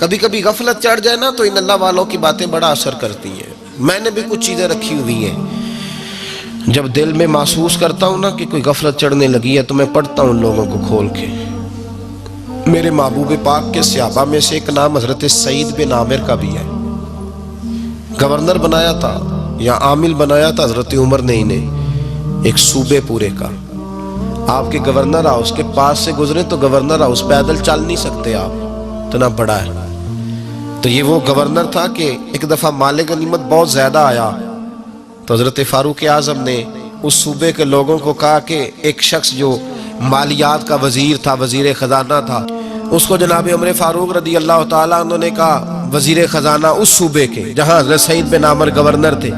کبھی کبھی غفلت چڑھ جائے نا تو ان اللہ والوں کی باتیں بڑا اثر کرتی ہیں۔ میں نے بھی کچھ چیزیں رکھی ہوئی ہیں، جب دل میں محسوس کرتا ہوں نا کہ کوئی غفلت چڑھنے لگی ہے تو میں پڑھتا ہوں لوگوں کو کھول کے۔ میرے محبوب پاک کے صحابہ میں سے ایک نام حضرت سعید بن عامر کا بھی ہے۔ گورنر بنایا تھا یا عامل بنایا تھا حضرت عمر نے انہیں، ایک صوبے پورے کا۔ آپ کے گورنر ہاؤس کے پاس سے گزرے تو گورنر ہاؤس پیدل چل نہیں سکتے آپ، اتنا بڑا ہے۔ تو یہ وہ گورنر تھا کہ ایک دفعہ مال غنیمت بہت زیادہ آیا تو حضرت فاروق اعظم نے اس صوبے کے لوگوں کو کہا کہ ایک شخص جو مالیات کا وزیر تھا، وزیر خزانہ تھا، اس کو جناب عمر فاروق رضی اللہ تعالیٰ عنہ نے کہا، وزیر خزانہ اس صوبے کے جہاں حضرت سعید بن عامر گورنر تھے،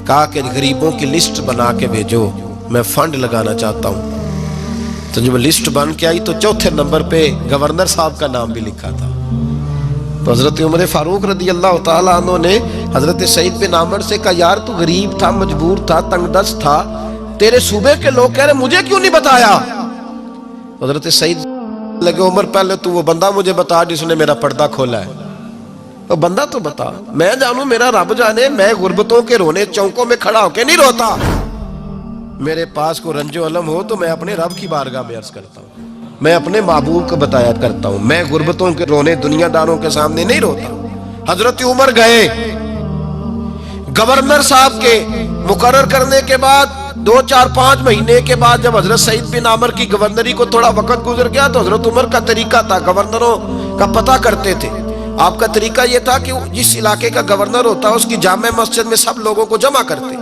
کہا کہ غریبوں کی لسٹ بنا کے بھیجو، میں فنڈ لگانا چاہتا ہوں۔ تو جب لسٹ بن کے آئی تو چوتھے نمبر پہ گورنر صاحب کا نام بھی لکھا تھا۔ تو حضرت عمر فاروق رضی اللہ تعالیٰ عنہ نے حضرت سعید بن عامر سے کہا، یار تو غریب تھا، مجبور تھا، تنگ دست تھا، تیرے صوبے کے لوگ کہہ رہے مجھے کیوں نہیں بتایا؟ حضرت سعید لگے، عمر پہلے تو وہ بندہ مجھے بتا جس نے میرا پردہ کھولا ہے، وہ بندہ تو بتا، میں جانوں، میرا رب جانے، میں غربتوں کے رونے چوکوں میں کھڑا ہو کے نہیں روتا۔ میرے پاس کو رنج و علم ہو تو میں اپنے رب کی بارگاہ میں عرض کرتا ہوں، میں اپنے محبوب کو بتایا کرتا ہوں، میں غربتوں کے رونے دنیا داروں کے سامنے نہیں روتا۔ حضرت عمر گئے، گورنر صاحب کے مقرر کرنے کے بعد 2 4 5 مہینے کے بعد جب حضرت سعید بن عامر کی گورنری کو تھوڑا وقت گزر گیا تو حضرت عمر کا طریقہ تھا، گورنروں کا پتہ کرتے تھے۔ آپ کا طریقہ یہ تھا کہ جس علاقے کا گورنر ہوتا اس کی جامع مسجد میں سب لوگوں کو جمع کرتے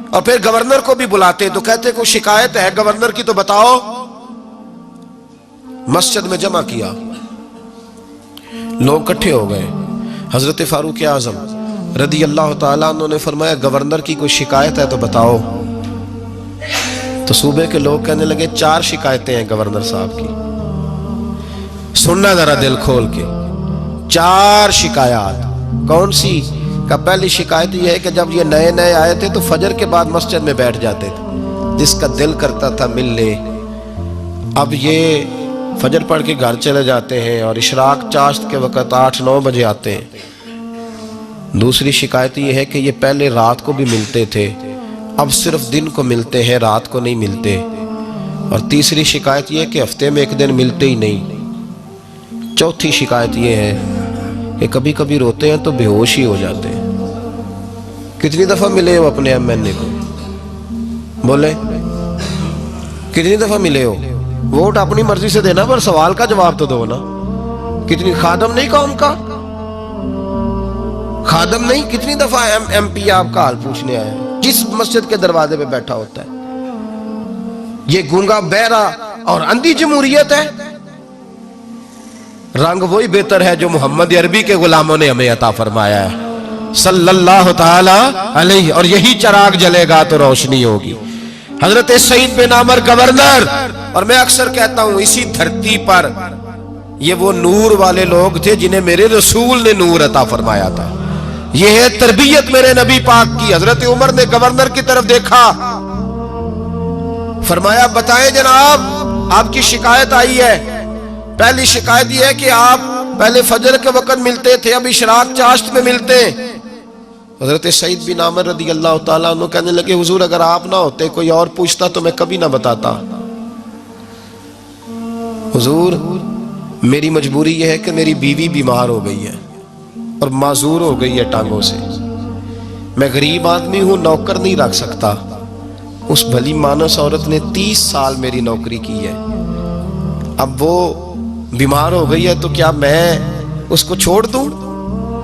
اور پھر گورنر کو بھی بلاتے، تو کہتے کوئی شکایت ہے گورنر کی تو بتاؤ۔ مسجد میں جمع کیا، لوگ اکٹھے ہو گئے۔ حضرت فاروق اعظم رضی اللہ تعالیٰ عنہ نے فرمایا، گورنر کی کوئی شکایت ہے تو بتاؤ۔ تو صوبے کے لوگ کہنے لگے 4 شکایتیں ہیں گورنر صاحب کی، سننا ذرا دل کھول کے۔ 4 شکایات کون سی؟ کہ پہلی شکایت یہ ہے کہ جب یہ نئے نئے آئے تھے تو فجر کے بعد مسجد میں بیٹھ جاتے تھے، جس کا دل کرتا تھا مل لے، اب یہ فجر پڑھ کے گھر چلے جاتے ہیں اور اشراق چاشت کے وقت 8 9 بجے آتے ہیں۔ دوسری شکایت یہ ہے کہ یہ پہلے رات کو بھی ملتے تھے، اب صرف دن کو ملتے ہیں، رات کو نہیں ملتے۔ اور تیسری شکایت یہ ہے کہ ہفتے میں 1 دن ملتے ہی نہیں۔ چوتھی شکایت یہ ہے کہ کبھی کبھی روتے ہیں تو بے ہوش ہی ہو جاتے ہیں۔ کتنی دفعہ ملے ہو اپنے ایم این اے کو؟ بولے کتنی دفعہ ملے ہو؟ ووٹ اپنی مرضی سے دینا پر سوال کا جواب تو دو نا۔ کتنی خادم نہیں قوم کا؟ خادم نہیں، کتنی دفعہ ایم پی آپ کا حال پوچھنے آیا ہے جس مسجد کے دروازے پہ بیٹھا ہوتا ہے؟ یہ گونگا بہرا اور اندھی جمہوریت ہے؟ رنگ وہی بہتر ہے جو محمد عربی کے غلاموں نے ہمیں عطا فرمایا ہے صلی اللہ تعالی علیہ، اور یہی چراغ جلے گا تو روشنی ہوگی۔ حضرت سعید بن عامر گورنر، اور میں اکثر کہتا ہوں اسی دھرتی پر یہ وہ نور والے لوگ تھے جنہیں میرے رسول نے نور عطا فرمایا تھا۔ یہ ہے تربیت میرے نبی پاک کی۔ حضرت عمر نے گورنر کی طرف دیکھا، فرمایا بتائیں جناب، آپ کی شکایت آئی ہے۔ پہلی شکایت یہ ہے کہ آپ پہلے فجر کے وقت ملتے تھے، اب اشراق چاشت میں ملتے ہیں۔ حضرت سعید بن عامر رضی اللہ تعالیٰ عنہ کہنے لگے، حضور اگر آپ نہ ہوتے، کوئی اور پوچھتا تو میں کبھی نہ بتاتا۔ حضور میری مجبوری یہ ہے کہ میری بیوی بیمار ہو گئی ہے اور معذور ہو گئی ہے ٹانگوں سے، میں غریب آدمی ہوں، نوکر نہیں رکھ سکتا۔ اس بھلی مانس عورت نے 30 سال میری نوکری کی ہے، اب وہ بیمار ہو گئی ہے تو کیا میں اس کو چھوڑ دوں؟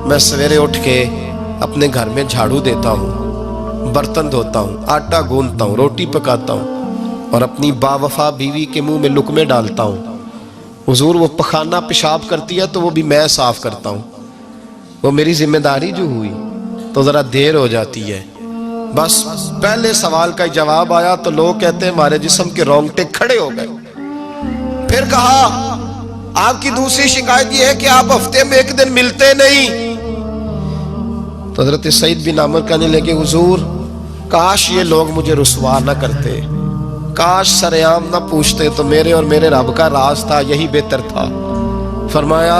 میں سویرے اٹھ کے اپنے گھر میں جھاڑو دیتا ہوں، برتن دھوتا ہوں، آٹا گوندتا ہوں، روٹی پکاتا ہوں اور اپنی باوفا بیوی کے منہ میں لقمے ڈالتا ہوں۔ حضور وہ پخانہ پیشاب کرتی ہے تو وہ بھی میں صاف کرتا ہوں، وہ میری ذمہ داری جو ہوئی تو ذرا دیر ہو جاتی ہے۔ بس پہلے سوال کا جواب آیا تو لوگ کہتے ہیں ہمارے جسم کے رونگٹے کھڑے ہو گئے۔ پھر کہا آپ کی دوسری شکایت یہ ہے کہ آپ ہفتے میں 1 دن ملتے نہیں۔ تو حضرت سعید بن عامر کہنے لگے، حضور کاش یہ لوگ مجھے رسوا نہ کرتے، کاش سرعام نہ پوچھتے، تو میرے اور میرے رب کا راز تھا، یہی بہتر تھا۔ فرمایا